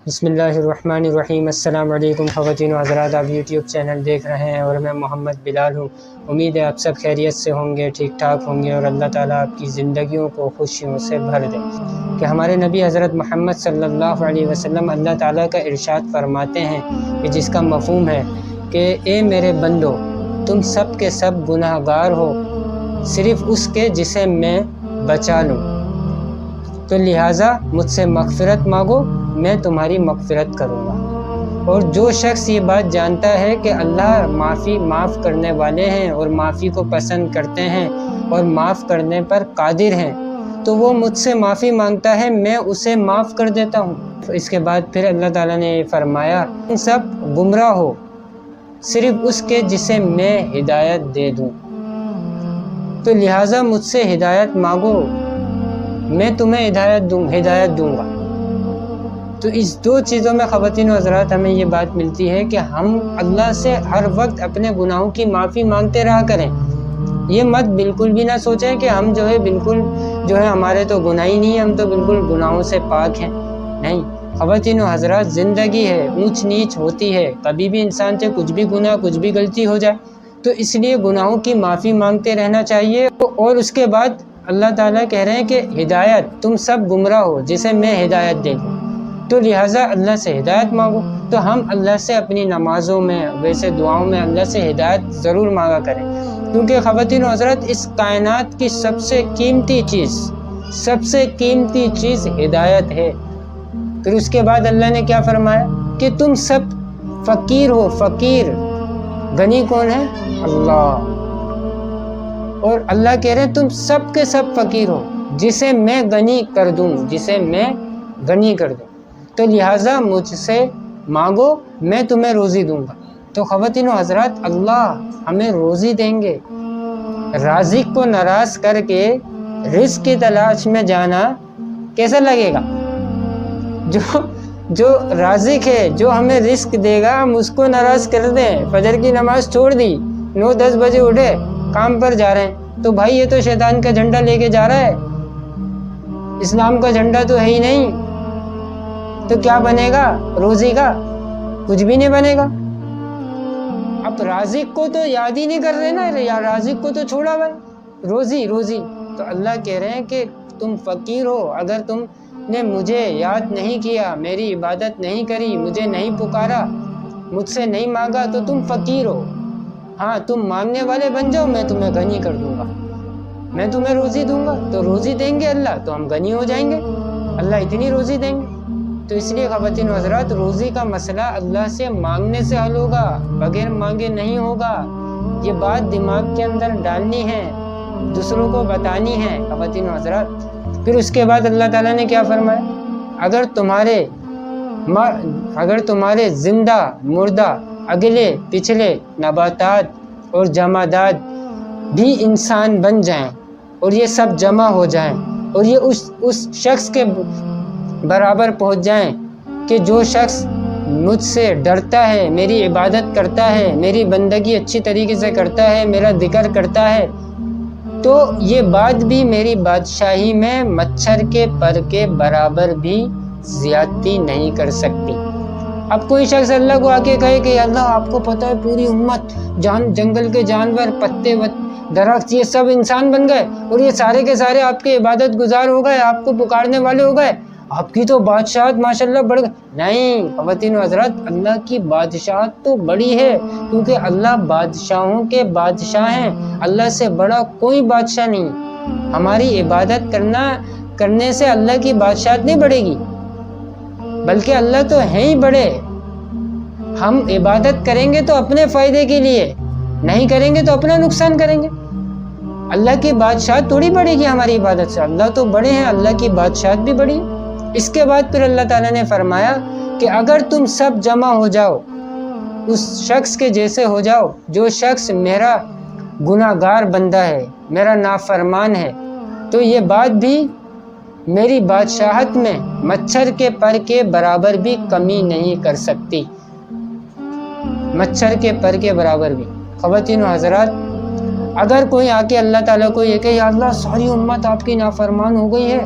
بسم اللہ الرحمن الرحیم۔ السلام علیکم خواتین و حضرات، آپ یوٹیوب چینل دیکھ رہے ہیں اور میں محمد بلال ہوں۔ امید ہے آپ سب خیریت سے ہوں گے، ٹھیک ٹھاک ہوں گے، اور اللہ تعالیٰ آپ کی زندگیوں کو خوشیوں سے بھر دے۔ کہ ہمارے نبی حضرت محمد صلی اللہ علیہ وسلم اللہ تعالیٰ کا ارشاد فرماتے ہیں کہ جس کا مفہوم ہے کہ اے میرے بندو، تم سب کے سب گناہ گار ہو صرف اس کے جسے میں بچا لوں، تو لہٰذا مجھ سے مغفرت مانگو، میں تمہاری مغفرت کروں گا۔ اور جو شخص یہ بات جانتا ہے کہ اللہ معاف کرنے والے ہیں اور معافی کو پسند کرتے ہیں اور معاف کرنے پر قادر ہیں، تو وہ مجھ سے معافی مانگتا ہے، میں اسے معاف کر دیتا ہوں۔ اس کے بعد پھر اللہ تعالیٰ نے فرمایا تم سب گمراہ ہو صرف اس کے جسے میں ہدایت دے دوں، تو لہٰذا مجھ سے ہدایت مانگو، میں تمہیں ہدایت دوں گا۔ تو اس دو چیزوں میں خواتین و حضرات ہمیں یہ بات ملتی ہے کہ ہم اللہ سے ہر وقت اپنے گناہوں کی معافی مانگتے رہا کریں۔ یہ مت بالکل بھی نہ سوچیں کہ ہم بالکل ہمارے تو گناہ ہی نہیں، ہم تو بالکل گناہوں سے پاک ہیں۔ نہیں خواتین و حضرات، زندگی ہے، اونچ نیچ ہوتی ہے، کبھی بھی انسان سے کچھ بھی گناہ کچھ بھی غلطی ہو جائے، تو اس لیے گناہوں کی معافی مانگتے رہنا چاہیے۔ اور اس کے بعد اللہ تعالیٰ کہہ رہے ہیں کہ ہدایت، تم سب گمراہ ہو جسے میں ہدایت دے دوں، تو لہٰذا اللہ سے ہدایت مانگو۔ تو ہم اللہ سے اپنی نمازوں میں، ویسے دعاؤں میں اللہ سے ہدایت ضرور مانگا کریں، کیونکہ خواتین و حضرات اس کائنات کی سب سے قیمتی چیز ہدایت ہے۔ پھر اس کے بعد اللہ نے کیا فرمایا کہ تم سب فقیر ہو، فقیر، غنی کون ہے؟ اللہ۔ اور اللہ کہہ رہے ہیں تم سب کے سب فقیر ہو جسے میں غنی کر دوں، تو لہٰذا مجھ سے مانگو، میں تمہیں روزی دوں گا۔ تو خواتین و حضرات، اللہ ہمیں روزی دیں گے۔ رازق کو ناراض کر کے رزق کی تلاش میں جانا کیسا لگے گا؟ جو رازق ہے، جو ہمیں رزق دے گا، ہم اس کو ناراض کر دیں، فجر کی نماز چھوڑ دی، 9-10 بجے اٹھے، کام پر جا رہے ہیں، تو بھائی یہ تو شیطان کا جھنڈا لے کے جا رہا ہے، اسلام کا جھنڈا تو ہے ہی نہیں، تو کیا بنے گا روزی کا؟ کچھ بھی نہیں بنے گا۔ اب رازق کو تو یاد ہی نہیں کر رہے نا، یا رازق کو تو چھوڑا بھائی، روزی۔ تو اللہ کہہ رہے ہیں کہ تم فقیر ہو، اگر تم نے مجھے یاد نہیں کیا، میری عبادت نہیں کری، مجھے نہیں پکارا، مجھ سے نہیں مانگا، تو تم فقیر ہو۔ ہاں تم مانگنے والے بن جاؤ، میں تمہیں غنی کر دوں گا، میں تمہیں روزی دوں گا۔ تو روزی دیں گے اللہ تو ہم غنی ہو جائیں گے، اللہ اتنی روزی دیں گے۔ تو اس لیے خواتین و حضرات، روزی کا مسئلہ اللہ سے مانگنے سے حل ہوگا، بغیر مانگے نہیں ہوگا۔ یہ بات دماغ کے اندر ڈالنی ہے، دوسروں کو بتانی ہے خواتین و حضرات۔ پھر اس کے بعد اللہ تعالیٰ نے کیا فرمایا؟ اگر تمہارے زندہ مردہ اگلے پچھلے نباتات اور جمادات بھی انسان بن جائیں اور یہ سب جمع ہو جائیں اور یہ اس شخص کے برابر پہنچ جائیں کہ جو شخص مجھ سے ڈرتا ہے، میری عبادت کرتا ہے، میری بندگی اچھی طریقے سے کرتا ہے، میرا ذکر کرتا ہے، تو یہ بات بھی میری بادشاہی میں مچھر کے پر کے برابر بھی زیادتی نہیں کر سکتی۔ اب کوئی شخص اللہ کو آ کے کہے کہ اللہ آپ کو پتہ ہے پوری امت، جنگل کے جانور، پتے درخت، یہ سب انسان بن گئے اور یہ سارے کے سارے آپ کے عبادت گزار ہو گئے، آپ کو پکارنے والے ہو گئے، آپ کی تو بادشاہت ماشاءاللہ بڑھ گئی۔ نہیں خواتین و حضرات، اللہ کی بادشاہت تو بڑی ہے، کیونکہ اللہ بادشاہوں کے بادشاہ ہیں، اللہ سے بڑا کوئی بادشاہ نہیں۔ ہماری عبادت کرنے سے اللہ کی بادشاہت نہیں بڑھے گی، بلکہ اللہ تو ہیں ہی بڑے۔ ہم عبادت کریں گے تو اپنے فائدے کے لیے، نہیں کریں گے تو اپنا نقصان کریں گے۔ اللہ کی بادشاہت تھوڑی بڑھے گی ہماری عبادت سے، اللہ تو بڑے ہیں، اللہ کی بادشاہت بھی بڑی ہے۔ اس کے بعد پھر اللہ تعالیٰ نے فرمایا کہ اگر تم سب جمع ہو جاؤ، اس شخص کے جیسے ہو جاؤ جو شخص میرا گناہ گار بندہ ہے، میرا نافرمان ہے، تو یہ بات بھی میری بادشاہت میں مچھر کے پر کے برابر بھی کمی نہیں کر سکتی، مچھر کے پر کے برابر بھی۔ خواتین و حضرات، اگر کوئی آ کے اللہ تعالیٰ کو یہ کہ یا اللہ ساری امت آپ کی نافرمان ہو گئی ہے،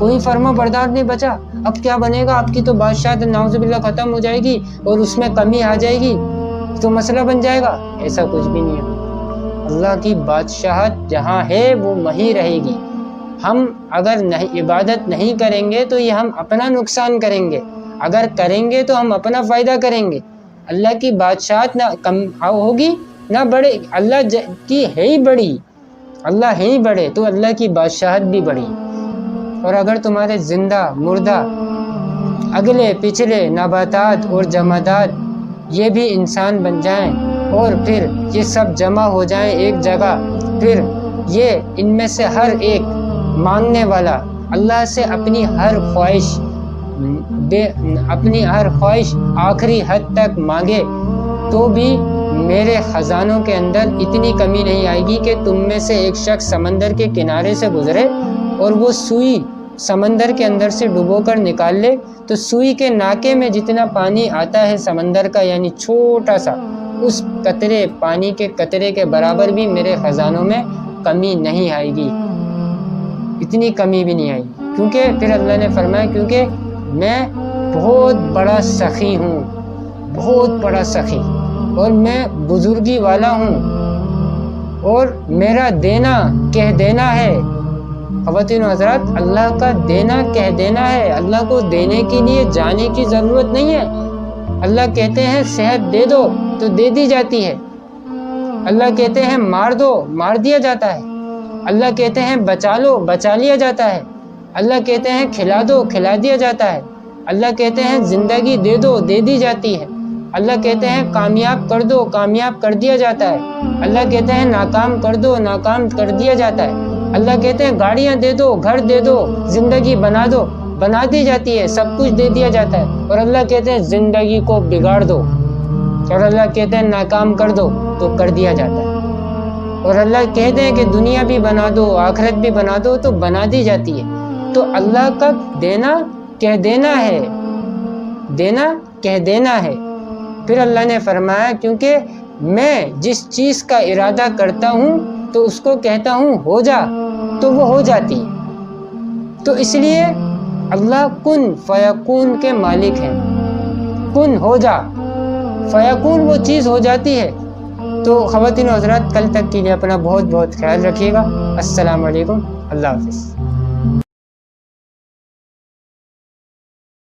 کوئی فرما بردار نہیں بچا، اب کیا بنے گا، آپ کی تو بادشاہت نعوذ باللہ ختم ہو جائے گی اور اس میں کمی آ جائے گی تو مسئلہ بن جائے گا۔ ایسا کچھ بھی نہیں ہے، اللہ کی بادشاہت جہاں ہے وہ وہیں رہے گی۔ ہم اگر عبادت نہیں کریں گے تو یہ ہم اپنا نقصان کریں گے، اگر کریں گے تو ہم اپنا فائدہ کریں گے۔ اللہ کی بادشاہت نہ کم ہوگی نہ بڑھے، اللہ کی ہے ہی بڑی، اللہ ہے ہی بڑے تو اللہ کی بادشاہت بھی بڑی۔ اور اگر تمہارے زندہ مردہ اگلے پچھلے نباتات اور جمادات یہ بھی انسان بن جائیں اور پھر یہ سب جمع ہو جائیں ایک جگہ، پھر یہ ان میں سے ہر ایک مانگنے والا اللہ سے اپنی ہر خواہش آخری حد تک مانگے تو بھی میرے خزانوں کے اندر اتنی کمی نہیں آئے گی کہ تم میں سے ایک شخص سمندر کے کنارے سے گزرے اور وہ سوئی سمندر کے اندر سے ڈبو کر نکال لے تو سوئی کے ناکے میں جتنا پانی آتا ہے سمندر کا، یعنی چھوٹا سا، اس قطرے پانی کے قطرے کے برابر بھی میرے خزانوں میں کمی نہیں آئے گی، اتنی کمی بھی نہیں آئی۔ کیونکہ پھر اللہ نے فرمایا کیونکہ میں بہت بڑا سخی ہوں، بہت بڑا سخی، اور میں بزرگی والا ہوں، اور میرا دینا کہہ دینا ہے۔ خواتین و حضرات، اللہ کا دینا کہہ دینا ہے، اللہ کو دینے کے لیے جانے کی ضرورت نہیں ہے۔ اللہ کہتے ہیں صحت دے دو تو دے دی جاتی ہے، اللہ کہتے ہیں مار دو مار دیا جاتا ہے، اللہ کہتے ہیں بچا لو بچا لیا جاتا ہے، اللہ کہتے ہیں کھلا دو کھلا دیا جاتا ہے، اللہ کہتے ہیں زندگی دے دو دے دی جاتی ہے، اللہ کہتے ہیں کامیاب کر دو کامیاب کر دیا جاتا ہے، اللہ کہتے ہیں ناکام کر دو ناکام کر دیا جاتا ہے، اللہ کہتے ہیں گاڑیاں دے دو گھر دے دو زندگی بنا دو بنا دی جاتی ہے، سب کچھ دے دیا جاتا ہے، اور اللہ کہتے ہیں زندگی کو بگاڑ دو، اور اللہ کہتے ہیں ناکام کر دو تو کر دیا جاتا ہے، اور اللہ کہتے ہیں کہ دنیا بھی بنا دو آخرت بھی بنا دو تو بنا دی جاتی ہے۔ تو اللہ کا دینا کہہ دینا ہے، دینا کہہ دینا ہے۔ پھر اللہ نے فرمایا کیونکہ میں جس چیز کا ارادہ کرتا ہوں تو اس کو کہتا ہوں ہو جا تو وہ ہو جاتی ہے، تو اس لیے اللہ کن فیکون کے مالک ہیں، کن ہو جا فیکون وہ چیز ہو جاتی ہے۔ تو خواتین و حضرات کل تک کے لیے اپنا بہت بہت خیال رکھیے گا۔ السلام علیکم، اللہ حافظ۔